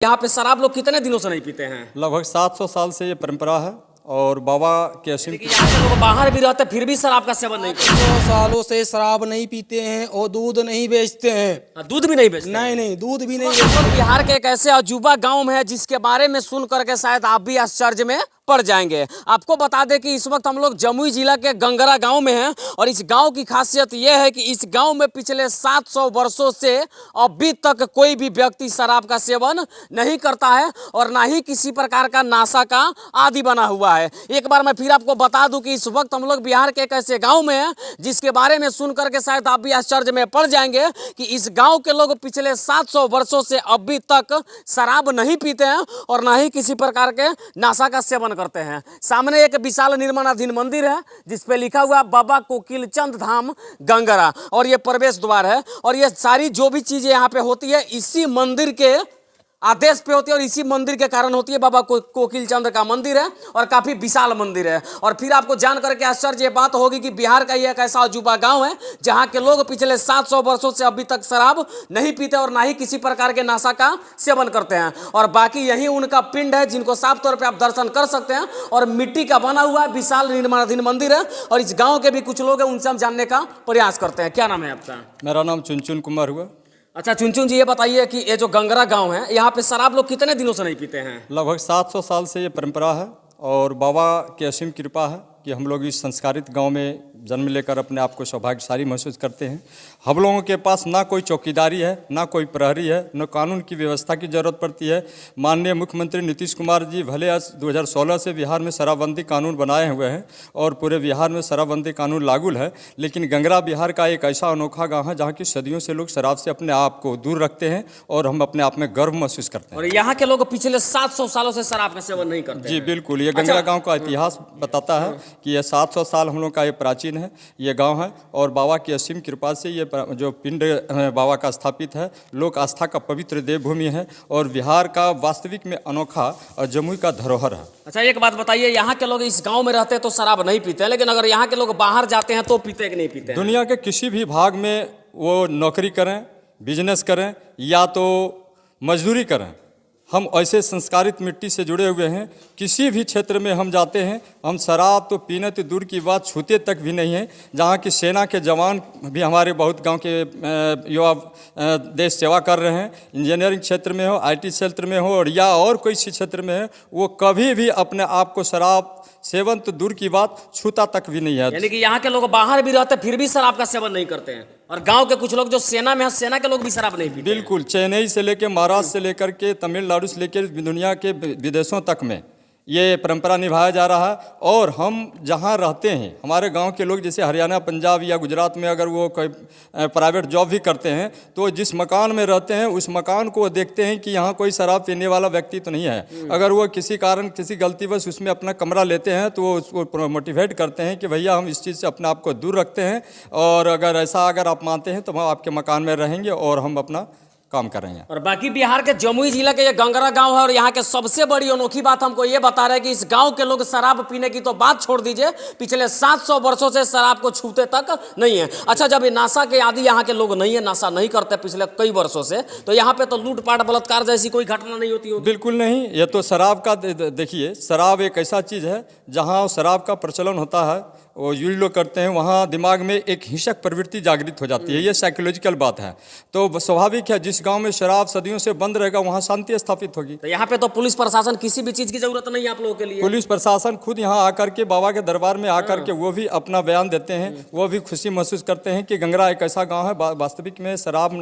यहाँ पे शराब लोग कितने दिनों से नहीं पीते हैं? लगभग 700 साल से ये परंपरा है और बाबा के असीम यहाँ के लोग बाहर भी रहते फिर भी शराब का सेवन नहीं करते। 100 सालों से शराब नहीं पीते हैं और दूध नहीं बेचते हैं। दूध भी नहीं बेचते? नहीं, दूध भी नहीं बेचते। बिहार के एक ऐसे अजूबा गांव है जिसके बारे में सुन करके शायद आप भी आश्चर्य में पड़ जाएंगे। आपको बता दें कि इस वक्त हम लोग जमुई जिला के गंगरा गांव में हैं और इस गांव की खासियत यह है कि इस गांव में पिछले 700 वर्षों से अभी तक कोई भी व्यक्ति शराब का सेवन नहीं करता है और ना ही किसी प्रकार का नशा का आदी बना हुआ है। एक बार मैं फिर आपको बता दूं कि इस वक्त हम लोग बिहार के एक ऐसे गाँव में हैं जिसके बारे में सुन करके शायद आप भी आश्चर्य में पड़ जाएंगे कि इस गाँव के लोग पिछले 700 वर्षों से अभी तक शराब नहीं पीते हैं और ना ही किसी प्रकार के नशा का सेवन करते हैं। सामने एक विशाल निर्माणाधीन मंदिर है जिस पे लिखा हुआ बाबा कोकिलचंद धाम गंगरा और ये प्रवेश द्वार है और ये सारी जो भी चीजें यहाँ पे होती है इसी मंदिर के आदेश पे होती है और इसी मंदिर के कारण होती है। बाबा कोकिलचंद का मंदिर है और काफी विशाल मंदिर है। और फिर आपको जान करके आश्चर्य ये बात होगी कि बिहार का ये एक ऐसा अजूबा गांव है जहां के लोग पिछले 700 वर्षों से अभी तक शराब नहीं पीते और ना ही किसी प्रकार के नशा का सेवन करते हैं। और बाकी यही उनका पिंड है जिनको साफ तौर पर आप दर्शन कर सकते हैं और मिट्टी का बना हुआ विशाल निर्माणाधीन मंदिर है और इस गाँव के भी कुछ लोग हैं उनसे हम जानने का प्रयास करते हैं। क्या नाम है आपका? मेरा नाम चुनचुन कुमार हुआ। अच्छा चुनचुन जी, ये बताइए कि ये जो गंगरा गांव है यहाँ पे शराब लोग कितने दिनों से नहीं पीते हैं? लगभग 700 साल से ये परंपरा है और बाबा की असीम कृपा है कि हम लोग इस संस्कारित गांव में जन्म लेकर अपने आप को सौभाग्यशाली महसूस करते हैं। हम लोगों के पास ना कोई चौकीदारी है, ना कोई प्रहरी है, न कानून की व्यवस्था की जरूरत पड़ती है। माननीय मुख्यमंत्री नीतीश कुमार जी भले आज 2016 से बिहार में शराबबंदी कानून बनाए हुए हैं और पूरे बिहार में शराबबंदी कानून लागू है, लेकिन गंगरा बिहार का एक ऐसा अनोखा गाँव है जहाँ की सदियों से लोग शराब से अपने आप को दूर रखते हैं और हम अपने आप में गर्व महसूस करते हैं। और यहाँ के लोग पिछले 700 सालों से शराब का सेवन नहीं करते? जी बिल्कुल, ये गंगरा गाँव का इतिहास बताता है कि यह 700 साल हम लोग का ये प्राचीन है ये गांव है और बाबा की असीम कृपा से ये जो पिंड बाबा का स्थापित है लोक आस्था का पवित्र देवभूमि है और बिहार का वास्तविक में अनोखा और जमुई का धरोहर है। अच्छा एक बात बताइए, यहाँ के लोग इस गांव में रहते हैं तो शराब नहीं पीते हैं, लेकिन अगर यहाँ के लोग बाहर जाते हैं तो पीते कि नहीं पीते हैं? दुनिया के किसी भी भाग में वो नौकरी करें, बिजनेस करें या तो मजदूरी करें, हम ऐसे संस्कारित मिट्टी से जुड़े हुए हैं। किसी भी क्षेत्र में हम जाते हैं हम शराब तो पीने तो दूर की बात छूते तक भी नहीं है। जहाँ की सेना के जवान भी हमारे बहुत गांव के युवा देश सेवा कर रहे हैं, इंजीनियरिंग क्षेत्र में हो, आईटी क्षेत्र में हो और या और कोई सी क्षेत्र में है, वो कभी भी अपने आप को शराब सेवन तो दूर की बात छूता तक भी नहीं है। यानी कि यहाँ के लोग बाहर भी रहते फिर भी शराब का सेवन नहीं करते हैं और गांव के कुछ लोग जो सेना में है सेना के लोग भी शराब नहीं पीते? बिल्कुल, चेन्नई से लेकर महाराष्ट्र से लेकर के तमिलनाडु से लेकर दुनिया के विदेशों तक में ये परंपरा निभाया जा रहा है। और हम जहाँ रहते हैं हमारे गांव के लोग जैसे हरियाणा, पंजाब या गुजरात में अगर वो कोई प्राइवेट जॉब भी करते हैं तो जिस मकान में रहते हैं उस मकान को देखते हैं कि यहाँ कोई शराब पीने वाला व्यक्ति तो नहीं है। अगर वो किसी कारण किसी गलतीवश उसमें अपना कमरा लेते हैं तो वो उसको मोटिवेट करते हैं कि भैया हम इस चीज़ से अपने आप को दूर रखते हैं और अगर आप मानते हैं तो हम आपके मकान में रहेंगे और हम अपना काम कर रहे हैं। और बाकी बिहार के जमुई जिला के ये गंगरा गांव है और यहाँ के सबसे बड़ी अनोखी बात हमको ये बता रहे हैं कि इस गांव के लोग शराब पीने की तो बात छोड़ दीजिए, पिछले 700 वर्षों से शराब को छूते तक नहीं है। अच्छा, जब ये नशा के आदि यहाँ के लोग नहीं है, नशा नहीं करते पिछले कई वर्षों से, तो यहाँ पे तो लूटपाट बलात्कार जैसी कोई घटना नहीं होती होगी? बिल्कुल नहीं। ये तो शराब का देखिए, शराब एक ऐसा चीज़ है जहाँ शराब का प्रचलन होता है वो यूज लोग करते हैं, वहाँ दिमाग में एक हिंसक प्रवृत्ति जागृत हो जाती है। ये साइकोलॉजिकल बात है। तो स्वाभाविक है जिस गांव में शराब सदियों से बंद रहेगा वहाँ शांति स्थापित होगी। तो यहाँ पे तो पुलिस प्रशासन किसी भी चीज़ की जरूरत नहीं है आप लोगों के लिए? पुलिस प्रशासन खुद यहाँ आकर के बाबा के दरबार में आकर के वो भी अपना बयान देते हैं, वो भी खुशी महसूस करते हैं कि गंगरा एक ऐसा गाँव है वास्तविक में शराब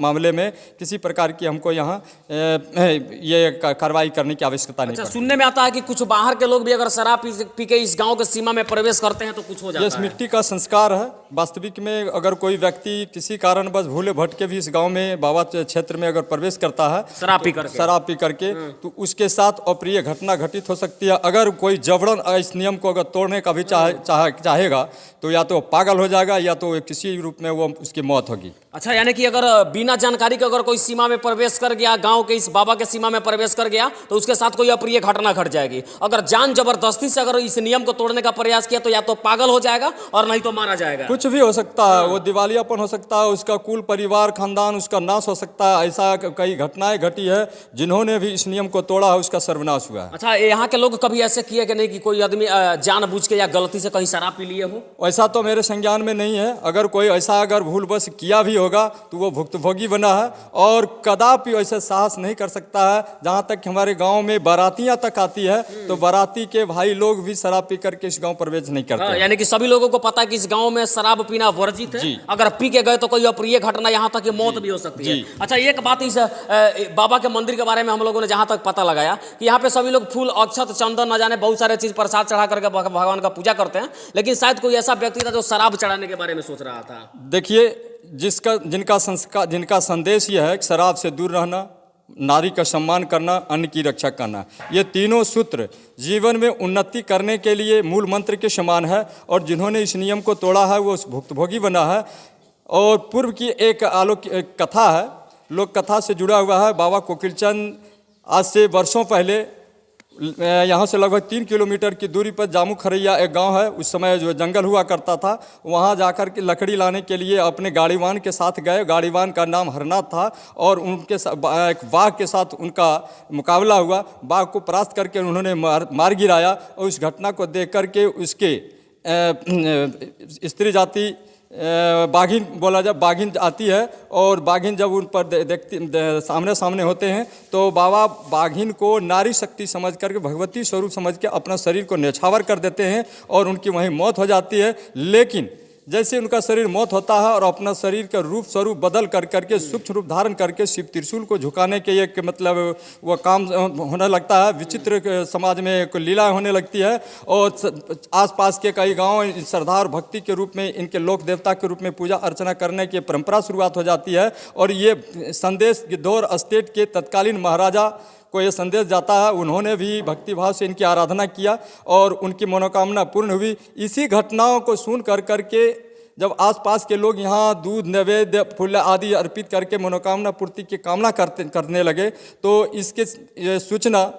मामले में किसी प्रकार की हमको यहाँ ये कार्रवाई करने की आवश्यकता नहीं। अच्छा, सुनने में आता है कि कुछ बाहर के लोग भी अगर शराब पी के इस गाँव के सीमा में प्रवेश करते हैं तो कुछ हो जाता है? इस मिट्टी का संस्कार है। वास्तविक में अगर कोई व्यक्ति किसी कारण बस भूले भटके भी इस गांव में बाबा क्षेत्र में अगर प्रवेश करता है शराब पी करके तो उसके साथ अप्रिय घटना घटित हो सकती है। अगर कोई जबरन इस नियम को अगर तोड़ने का भी चाहेगा तो या तो पागल हो जाएगा या तो किसी रूप में वो उसकी मौत होगी। अच्छा, यानी कि अगर बिना जानकारी के अगर कोई सीमा में प्रवेश कर गया, गांव के इस बाबा के सीमा में प्रवेश कर गया तो उसके साथ कोई अप्रिय घटना घट जाएगी। अगर जान जबरदस्ती से अगर इस नियम को तोड़ने का प्रयास किया तो या तो पागल हो जाएगा और नहीं तो मारा जाएगा। कुछ भी हो सकता है, वो दिवालियापन हो सकता है, उसका कुल परिवार खानदान उसका नाश हो सकता है। ऐसा कई घटनाएं घटी है, जिन्होंने भी इस नियम को तोड़ा है उसका सर्वनाश हुआ है। अच्छा, यहाँ के लोग कभी ऐसे किए कि नहीं कि कोई आदमी जानबूझ के या गलती से कहीं शराब पी लिए हो? ऐसा तो मेरे संज्ञान में नहीं है। अगर कोई ऐसा अगर भूलवश किया भी होगा तो वो भुक्तभोगी बना है और कदापि ऐसे साहस नहीं कर सकता है। जहाँ तक हमारे गाँव में बारातियाँ तक आती है तो बाराती के भाई लोग भी शराब पी करके इस गाँव प्रवेश नहीं करते। यानी कि सभी लोगों को पता है कि इस गांव में शराब पीना वर्जित है। अगर पी के गए तो कोई अप्रिय घटना, यहाँ तक कि मौत भी हो सकती है। अच्छा, एक बात इस बाबा के मंदिर के बारे में हम लोगों ने जहाँ तक पता लगाया कि यहाँ पे सभी लोग फूल, अक्षत, चंदन, न जाने बहुत सारे चीज प्रसाद चढ़ा करके भगवान का पूजा करते हैं, लेकिन शायद कोई ऐसा व्यक्ति था जो शराब चढ़ाने के बारे में सोच रहा था। देखिए, जिनका संदेश यह है कि शराब से दूर रहना, नारी का सम्मान करना, अन्न की रक्षा करना, ये तीनों सूत्र जीवन में उन्नति करने के लिए मूल मंत्र के समान है। और जिन्होंने इस नियम को तोड़ा है वो भुक्तभोगी बना है। और पूर्व की एक कथा है, लोक कथा से जुड़ा हुआ है। बाबा कोकिलचंद आज से वर्षों पहले यहाँ से लगभग 3 किलोमीटर की दूरी पर जामू खरैया एक गांव है, उस समय जो जंगल हुआ करता था, वहाँ जाकर के लकड़ी लाने के लिए अपने गाड़ीवान के साथ गए। गाड़ीवान का नाम हरनाथ था और उनके एक बाघ के साथ उनका मुकाबला हुआ। बाघ को परास्त करके उन्होंने मार गिराया और उस घटना को देख करके उसके स्त्री जाति बाघिन बोला जब बाघिन आती है और बाघिन जब उन पर देखती सामने सामने होते हैं तो बाबा बाघिन को नारी शक्ति समझ करके, भगवती स्वरूप समझ के अपना शरीर को न्यौछावर कर देते हैं और उनकी वहीं मौत हो जाती है। लेकिन जैसे उनका शरीर मौत होता है और अपना शरीर का रूप स्वरूप बदल कर करके सूक्ष्म रूप धारण करके शिव त्रिशूल को झुकाने के एक मतलब वो काम होने लगता है। विचित्र समाज में एक लीला होने लगती है और आसपास के कई गांव श्रद्धा और भक्ति के रूप में इनके लोक देवता के रूप में पूजा अर्चना करने की परंपरा शुरुआत हो जाती है। और ये संदेश गिद्धौर स्टेट के तत्कालीन महाराजा को ये संदेश जाता है। उन्होंने भी भक्तिभाव से इनकी आराधना किया और उनकी मनोकामना पूर्ण हुई। इसी घटनाओं को सुन कर करके जब आसपास के लोग यहाँ दूध, नैवेद्य, फूल आदि अर्पित करके मनोकामना पूर्ति की कामना करने लगे तो इसके सूचना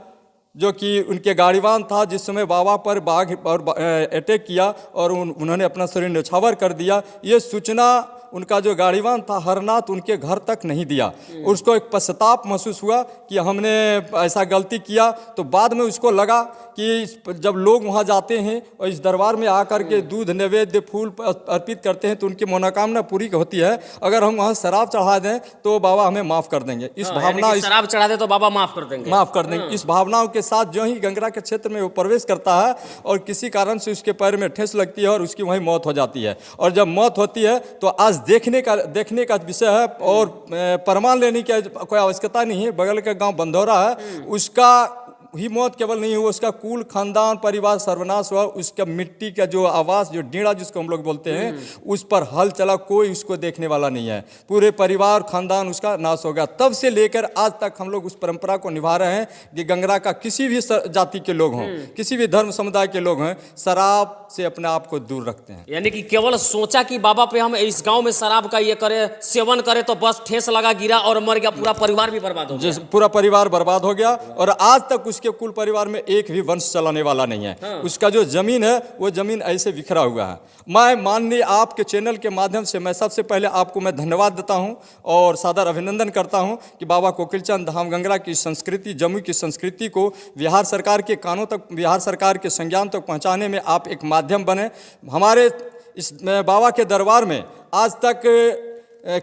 जो कि उनके गाड़ीवान था, जिस समय बाबा पर बाघ और अटैक किया और उन्होंने अपना शरीर न्यौछावर कर दिया, ये सूचना उनका जो गाड़ीवान था हरनाथ उनके घर तक नहीं दिया। उसको एक पश्चाताप महसूस हुआ कि हमने ऐसा गलती किया। तो बाद में उसको लगा कि जब लोग वहाँ जाते हैं और इस दरबार में आकर के दूध, नैवेद्य, फूल अर्पित करते हैं तो उनकी मनोकामना पूरी होती है। अगर हम वहाँ शराब चढ़ा दें तो बाबा हमें माफ़ कर देंगे। इस भावना, शराब चढ़ा दे तो बाबा माफ़ कर देंगे। इस भावनाओं के साथ जो ही गंगरा के क्षेत्र में वो प्रवेश करता है और किसी कारण से उसके पैर में ठेस लगती है और उसकी वहीं मौत हो जाती है। और जब मौत होती है तो आज देखने का विषय है और प्रमाण लेने की कोई आवश्यकता नहीं है। बगल का गांव बंधौरा है, उसका ही मौत केवल नहीं हुआ, उसका कुल खानदान परिवार सर्वनाश हुआ। उसका मिट्टी का जो आवास, जो डेढ़ा जिसको हम लोग बोलते हैं, उस पर हल चला, कोई उसको देखने वाला नहीं है। पूरे परिवार खानदान उसका नाश हो गया। तब से लेकर आज तक हम लोग उस परंपरा को निभा रहे हैं कि गंगरा का किसी भी जाति के लोग हों, किसी भी धर्म समुदाय के लोग हैं, शराब से अपने आप को दूर रखते हैं। यानी कि केवल सोचा कि बाबा पे हम इस गांव में शराब का ये करे, सेवन करे तो बस ठेस लगा, गिरा और मर गया, पूरा परिवार भी बर्बाद हो गया। पूरा परिवार बर्बाद हो गया और आज तक उसके कुल परिवार में एक भी वंश चलाने वाला नहीं है। उसका जो जमीन है वो जमीन ऐसे बिखरा हुआ है। मैं माननीय आपके चैनल के माध्यम से मैं सबसे पहले आपको मैं धन्यवाद देता हूं और सादर अभिनंदन करता हूं कि बाबा कोकिलचंद धाम गंगरा की संस्कृति, जमुई की संस्कृति को बिहार सरकार के कानों तक, बिहार सरकार के संज्ञान तक पहुंचाने में आप एक माध्यम बने। हमारे इस बाबा के दरबार में आज तक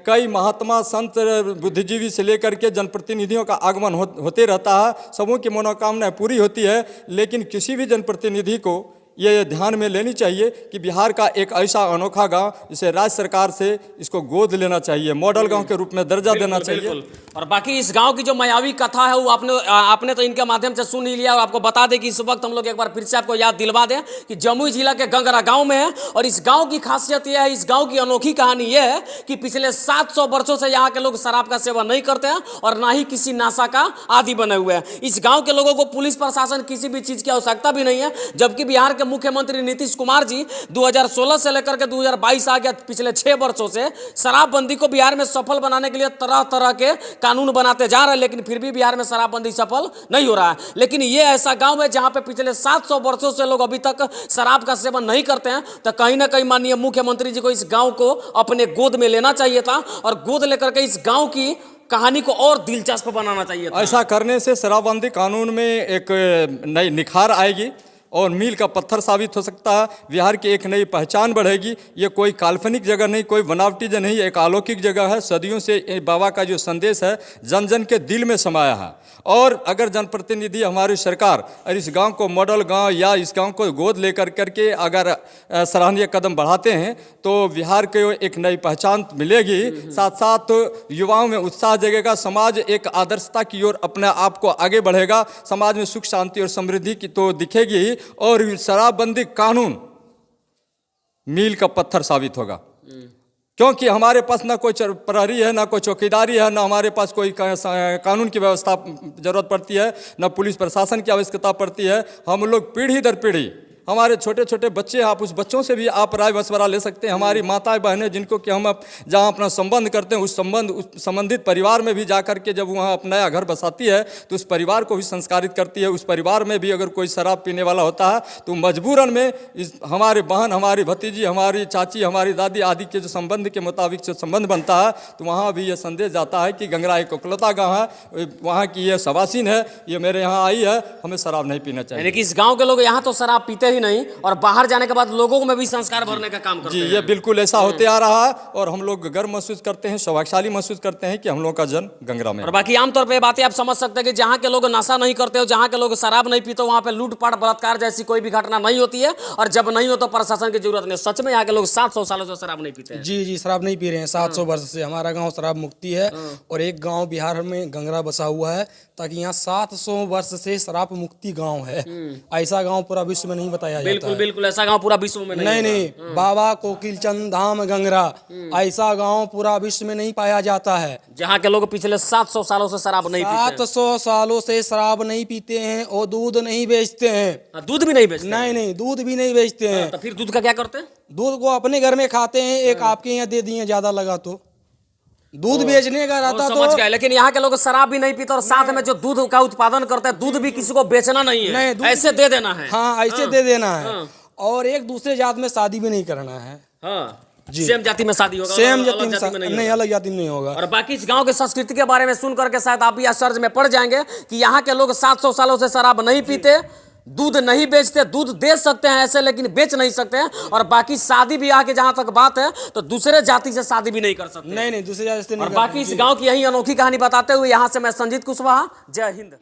कई महात्मा, संत, बुद्धिजीवी से लेकर के जनप्रतिनिधियों का आगमन होते रहता है। सबों की मनोकामनाएं पूरी होती है। लेकिन किसी भी जनप्रतिनिधि को ये ध्यान में लेनी चाहिए कि बिहार का एक ऐसा अनोखा गांव जिसे राज्य सरकार से इसको गोद लेना चाहिए, मॉडल गांव के रूप में दर्जा देना चाहिए। और बाकी इस गांव की जो मायावी कथा है वो आपने तो इनके माध्यम से सुन ही लिया। और आपको बता दें कि इस वक्त हम लोग एक बार फिर से आपको याद दिलवा दें कि जमुई जिला के गंगरा गांव में है। और इस गांव की खासियत यह है, इस गांव की अनोखी कहानी यह है कि पिछले 700 वर्षों से यहाँ के लोग शराब का सेवन नहीं करते हैं और ना ही किसी नशा का आदी बने हुए हैं। इस गाँव के लोगों को पुलिस प्रशासन किसी भी चीज़ की आवश्यकता भी नहीं है, जबकि बिहार के मुख्यमंत्री नीतीश कुमार जी 2016 से लेकर के 2022 आ गया, पिछले 6 वर्षों से शराबबंदी को बिहार में सफल बनाने के लिए तरह तरह के कानून बनाते जा रहे हैं, लेकिन फिर भी बिहार में शराबबंदी सफल नहीं हो रहा है। लेकिन ये ऐसा गांव है जहां पे पिछले 700 वर्षों से लोग अभी तक शराब का सेवन नहीं करते हैं। तो कहीं ना कहीं माननीय मुख्यमंत्री जी को इस गांव को अपने गोद में लेना चाहिए था और गोद लेकर के इस गांव की कहानी को और दिलचस्प बनाना चाहिए था। ऐसा करने से शराबबंदी कानून में एक नई निखार आएगी और मील का पत्थर साबित हो सकता है। बिहार की एक नई पहचान बढ़ेगी। ये कोई काल्पनिक जगह नहीं, कोई बनावटी जगह नहीं, एक अलौकिक जगह है। सदियों से ये बाबा का जो संदेश है जन जन के दिल में समाया है। और अगर जनप्रतिनिधि हमारी सरकार और इस गांव को मॉडल गांव या इस गांव को गोद लेकर करके अगर सराहनीय कदम बढ़ाते हैं तो बिहार को एक नई पहचान मिलेगी। साथ साथ युवाओं में उत्साह जगेगा, समाज एक आदर्शता की ओर अपने आप को आगे बढ़ेगा, समाज में सुख शांति और समृद्धि की तो दिखेगी और शराबबंदी कानून मील का पत्थर साबित होगा। क्योंकि हमारे पास ना कोई प्रहरी है, ना कोई चौकीदारी है, ना हमारे पास कोई कानून की व्यवस्था जरूरत पड़ती है, ना पुलिस प्रशासन की आवश्यकता पड़ती है। हम लोग पीढ़ी दर पीढ़ी, हमारे छोटे छोटे बच्चे, आप उस बच्चों से भी आप राय मशवरा ले सकते हैं। हमारी माताएं बहनें जिनको कि हम जहाँ अपना संबंध करते हैं उस संबंधित परिवार में भी जा कर के जब वहाँ अपना नया घर बसाती है तो उस परिवार को भी संस्कारित करती है। उस परिवार में भी अगर कोई शराब पीने वाला होता है तो मजबूरन में हमारे बहन, हमारी भतीजी, हमारी चाची, हमारी दादी आदि के जो संबंध के मुताबिक जो संबंध बनता है तो वहाँ भी ये संदेश जाता है कि गंगरा एक कोकलता गाँव है, वहाँ की ये सवासीन है, ये मेरे यहाँ आई है, हमें शराब नहीं पीना चाहिए। यानी कि इस गांव के लोग यहाँ तो शराब पीते नहीं और बाहर जाने के बाद लोगों में भी संस्कार भरने का काम करते हैं। जी, ये बिल्कुल ऐसा होते आ रहा है और हम लोग गर्व महसूस करते हैं, सौभाग्यशाली महसूस करते हैं कि हम लोग का जन्म गंगरा में। और बाकी आमतौर पे बातें आप समझ सकते हैं कि जहाँ के लोग नशा नहीं करते हो, जहाँ के लोग शराब नहीं पीते, वहाँ पे लूटपाट बलात्कार जैसी कोई भी घटना नहीं होती है। और जब नहीं हो तो प्रशासन की जरूरत नहीं। सच में यहाँ के लोग 700 सालों से शराब नहीं पीते हैं। जी, शराब नहीं पी रहे हैं 700 वर्ष से। हमारा गांव शराब मुक्ति है और एक गांव बिहार में गंगरा बसा हुआ है ताकि यहाँ 700 वर्ष से शराब मुक्ति गांव है। ऐसा गांव पूरा विश्व में नहीं बताया जाता है। बिल्कुल ऐसा गांव पूरा विश्व में नहीं। बाबा कोकिलचंद धाम गंगरा, ऐसा गांव पूरा विश्व में नहीं पाया जाता है जहाँ के लोग पिछले 700 सालों से शराब नहीं पीते। 700 सालों से शराब नहीं पीते हैं और दूध नहीं बेचते हैं। दूध भी नहीं बेचते? नहीं, दूध भी नहीं बेचते हैं। तो फिर दूध का क्या करते हैं? दूध को अपने घर में खाते हैं। एक आपके यहाँ दे दिए, ज्यादा लगा तो दूध बेचने का रहता तो समझ गए। लेकिन यहाँ के लोग शराब भी नहीं पीते और साथ में जो दूध का उत्पादन करते हैं, दूध भी किसी को बेचना नहीं है, नहीं, ऐसे दे देना है। हाँ, ऐसे दे देना है। और एक दूसरे जात में शादी भी नहीं करना है। जी, सेम जाति में शादी होगा, सेम अलग जाति में नहीं, अलग जाति में नहीं होगा। और बाकी इस गांव के संस्कृति के बारे में सुन करके शायद आप भी आश्चर्य में पड़ जाएंगे कि यहाँ के लोग 700 सालों से शराब नहीं पीते, दूध नहीं बेचते, दूध दे सकते हैं ऐसे लेकिन बेच नहीं सकते हैं। और बाकी शादी ब्याह की जहां तक बात है तो दूसरे जाति से शादी भी नहीं कर सकते। नहीं, दूसरे जाति से नहीं। और बाकी इस गांव की यही अनोखी कहानी बताते हुए यहाँ से मैं संजीत कुशवाहा, जय हिंद।